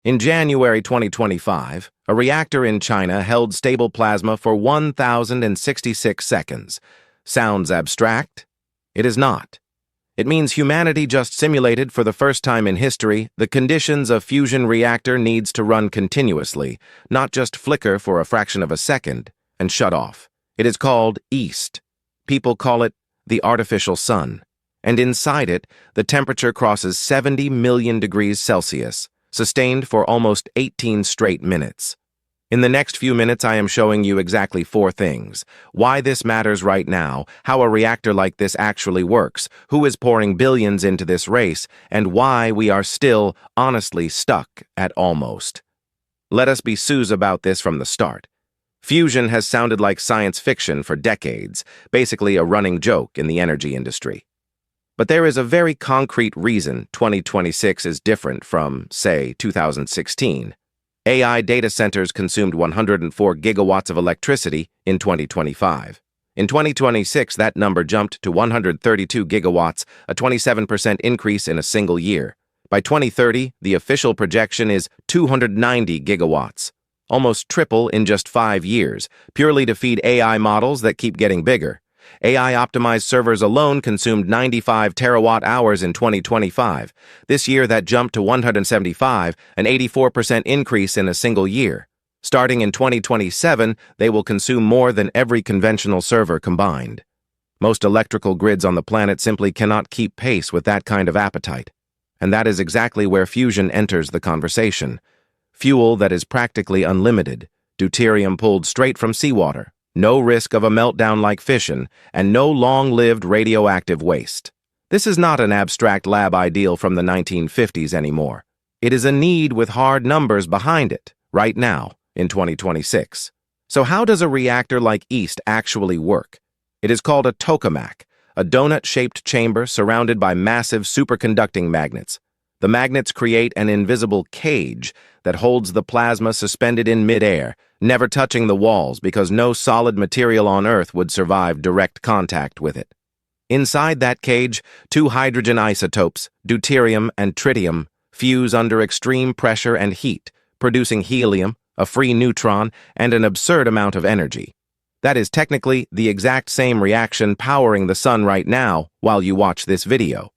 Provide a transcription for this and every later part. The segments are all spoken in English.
In January 2025, a reactor in China held stable plasma for 1,066 seconds. Sounds abstract? It is not. It means humanity just simulated for the first time in history the conditions a fusion reactor needs to run continuously, not just flicker for a fraction of a second and shut off. It is called EAST. People call it the artificial sun. And inside it, the temperature crosses 70 million degrees Celsius, sustained for almost 18 straight minutes. In the next few minutes, I am showing you exactly 4 things: why this matters right now, how a reactor like this actually works, who is pouring billions into this race, and why we are still, honestly, stuck at almost. Let us be Suze about this from the start. Fusion has sounded like science fiction for decades, basically a running joke in the energy industry. But there is a very concrete reason 2026 is different from, say, 2016. AI data centers consumed 104 gigawatts of electricity in 2025. In 2026, that number jumped to 132 gigawatts, a 27% increase in a single year. By 2030, the official projection is 290 gigawatts, almost triple in just 5 years, purely to feed AI models that keep getting bigger. AI-optimized servers alone consumed 95 terawatt-hours in 2025. This year, that jumped to 175, an 84% increase in a single year. Starting in 2027, they will consume more than every conventional server combined. Most electrical grids on the planet simply cannot keep pace with that kind of appetite. And that is exactly where fusion enters the conversation. Fuel that is practically unlimited, deuterium pulled straight from seawater. No risk of a meltdown like fission, and no long-lived radioactive waste. This is not an abstract lab ideal from the 1950s anymore. It is a need with hard numbers behind it, right now, in 2026. So how does a reactor like EAST actually work? It is called a tokamak, a donut-shaped chamber surrounded by massive superconducting magnets. The magnets create an invisible cage that holds the plasma suspended in midair, never touching the walls because no solid material on Earth would survive direct contact with it. Inside that cage, 2 hydrogen isotopes, deuterium and tritium, fuse under extreme pressure and heat, producing helium, a free neutron, and an absurd amount of energy. That is technically the exact same reaction powering the sun right now while you watch this video.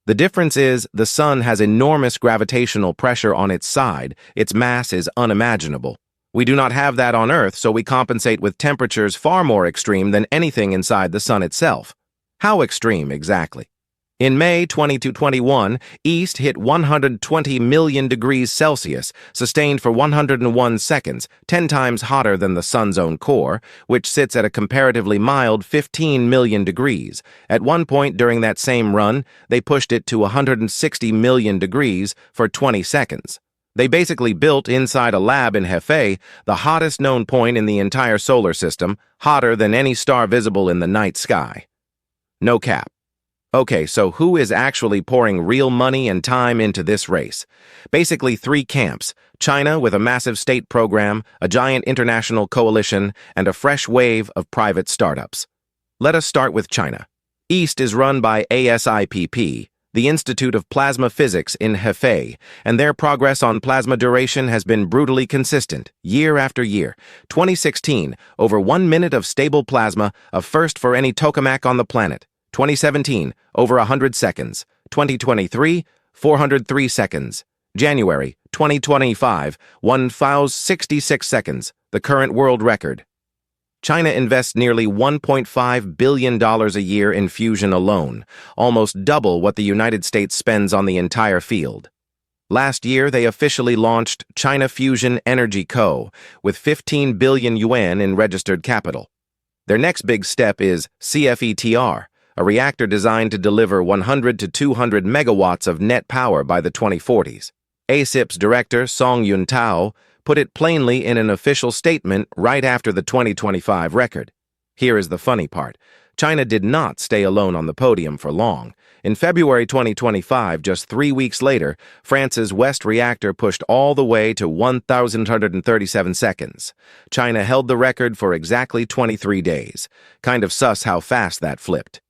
The difference is the sun has enormous gravitational pressure on its side. Its mass is unimaginable. We do not have that on Earth, so we compensate with temperatures far more extreme than anything inside the sun itself. How extreme, exactly? In May 2021, EAST hit 120 million degrees Celsius, sustained for 101 seconds, 10 times hotter than the sun's own core, which sits at a comparatively mild 15 million degrees. At one point during that same run, they pushed it to 160 million degrees for 20 seconds. They basically built inside a lab in Hefei, the hottest known point in the entire solar system, hotter than any star visible in the night sky. No cap. Okay, so who is actually pouring real money and time into this race? Basically 3 camps: China with a massive state program, a giant international coalition, and a fresh wave of private startups. Let us start with China. EAST is run by ASIPP, the Institute of Plasma Physics in Hefei, and their progress on plasma duration has been brutally consistent, year after year. 2016, over 1 minute of stable plasma, a first for any tokamak on the planet. 2017, over 100 seconds. 2023, 403 seconds. January 2025, 1,066 seconds, the current world record. China invests nearly $1.5 billion a year in fusion alone, almost double what the United States spends on the entire field. Last year, they officially launched China Fusion Energy Co., with 15 billion yuan in registered capital. Their next big step is CFETR, a reactor designed to deliver 100 to 200 megawatts of net power by the 2040s. ASIP's director, Song Yuntao, put it plainly in an official statement right after the 2025 record. Here is the funny part. China did not stay alone on the podium for long. In February 2025, just 3 weeks later, France's West reactor pushed all the way to 1,137 seconds. China held the record for exactly 23 days. Kind of sus how fast that flipped.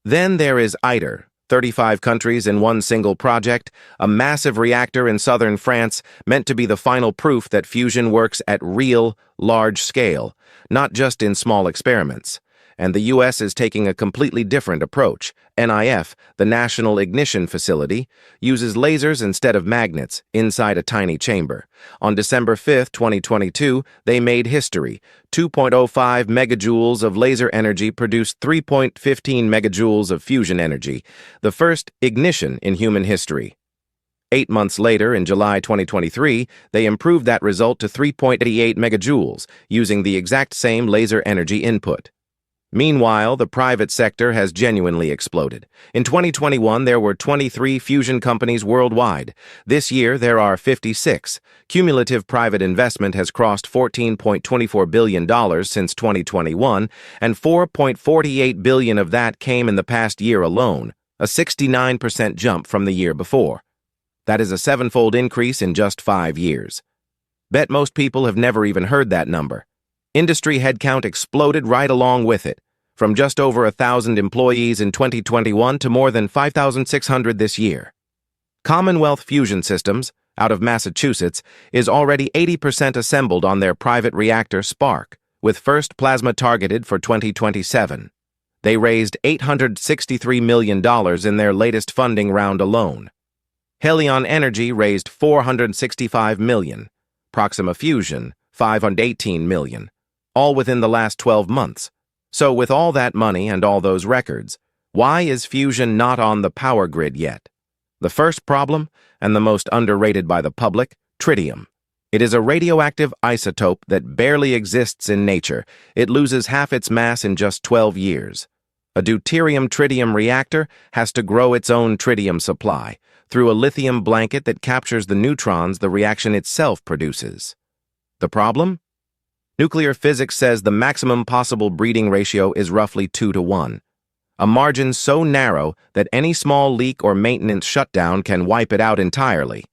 Then there is ITER, 35 countries in one single project, a massive reactor in southern France meant to be the final proof that fusion works at real, large scale, not just in small experiments. And the U.S. is taking a completely different approach. NIF, the National Ignition Facility, uses lasers instead of magnets inside a tiny chamber. On December 5, 2022, they made history. 2.05 megajoules of laser energy produced 3.15 megajoules of fusion energy, the first ignition in human history. 8 months later, in July 2023, they improved that result to 3.88 megajoules, using the exact same laser energy input. Meanwhile, the private sector has genuinely exploded. In 2021, there were 23 fusion companies worldwide. This year, there are 56. Cumulative private investment has crossed $14.24 billion since 2021, and $4.48 billion of that came in the past year alone, a 69% jump from the year before. That is a seven-fold increase in just 5 years. Bet most people have never even heard that number. Industry headcount exploded right along with it, from just over 1,000 employees in 2021 to more than 5,600 this year. Commonwealth Fusion Systems, out of Massachusetts, is already 80% assembled on their private reactor Spark, with first plasma targeted for 2027. They raised $863 million in their latest funding round alone. Helion Energy raised $465 million. Proxima Fusion, $518 million. All within the last 12 months. So with all that money and all those records, why is fusion not on the power grid yet? The first problem, and the most underrated by the public, tritium. It is a radioactive isotope that barely exists in nature. It loses half its mass in just 12 years. A deuterium-tritium reactor has to grow its own tritium supply through a lithium blanket that captures the neutrons the reaction itself produces. The problem? Nuclear physics says the maximum possible breeding ratio is roughly 2-to-1, a margin so narrow that any small leak or maintenance shutdown can wipe it out entirely.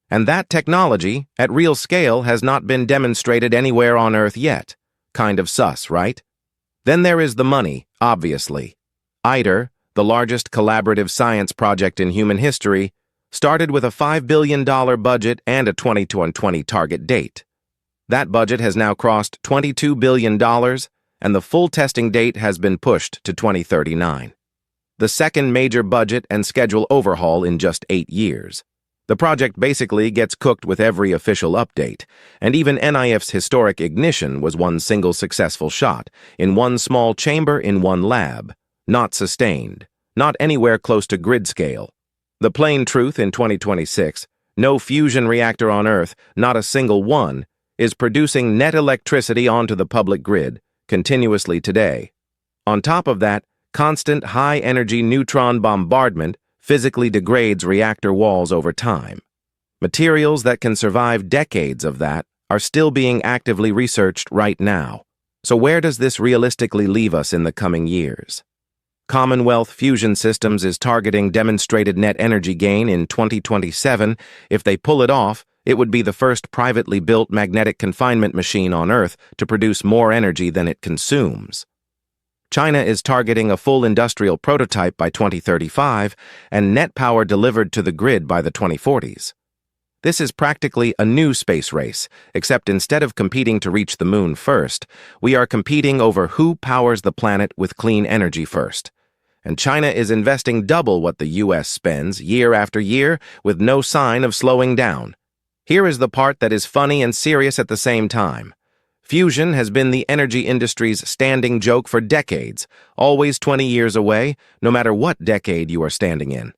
And that technology, at real scale, has not been demonstrated anywhere on Earth yet. Kind of sus, right? Then there is the money, obviously. ITER, the largest collaborative science project in human history, started with a $5 billion budget and a 2020 target date. That budget has now crossed $22 billion, and the full testing date has been pushed to 2039. The second major budget and schedule overhaul in just 8 years. The project basically gets cooked with every official update, and even NIF's historic ignition was one single successful shot, in one small chamber in one lab. Not sustained. Not anywhere close to grid scale. The plain truth in 2026, no fusion reactor on Earth, not a single one, is producing net electricity onto the public grid continuously today. On top of that, constant high-energy neutron bombardment physically degrades reactor walls over time. Materials that can survive decades of that are still being actively researched right now. So where does this realistically leave us in the coming years? Commonwealth Fusion Systems is targeting demonstrated net energy gain in 2027. If they pull it off, it would be the first privately built magnetic confinement machine on Earth to produce more energy than it consumes. China is targeting a full industrial prototype by 2035 and net power delivered to the grid by the 2040s. This is practically a new space race, except instead of competing to reach the moon first, we are competing over who powers the planet with clean energy first. And China is investing double what the U.S. spends year after year with no sign of slowing down. Here is the part that is funny and serious at the same time. Fusion has been the energy industry's standing joke for decades, always 20 years away, no matter what decade you are standing in.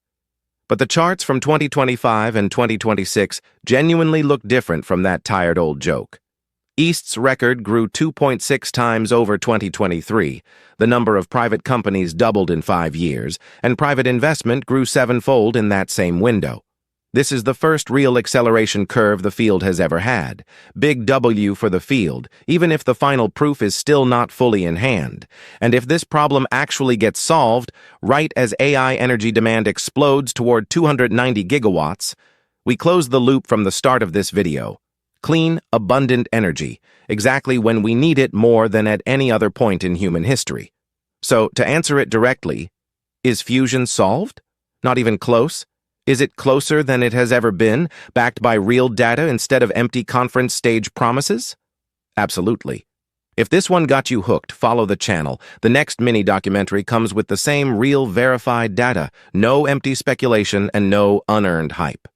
But the charts from 2025 and 2026 genuinely look different from that tired old joke. East's record grew 2.6 times over 2023, the number of private companies doubled in 5 years, and private investment grew sevenfold in that same window. This is the first real acceleration curve the field has ever had. Big W for the field, even if the final proof is still not fully in hand. And if this problem actually gets solved, right as AI energy demand explodes toward 290 gigawatts, we close the loop from the start of this video. Clean, abundant energy, exactly when we need it more than at any other point in human history. So, to answer it directly, is fusion solved? Not even close? Is it closer than it has ever been, backed by real data instead of empty conference stage promises? Absolutely. If this one got you hooked, follow the channel. The next mini-documentary comes with the same real verified data, no empty speculation and no unearned hype.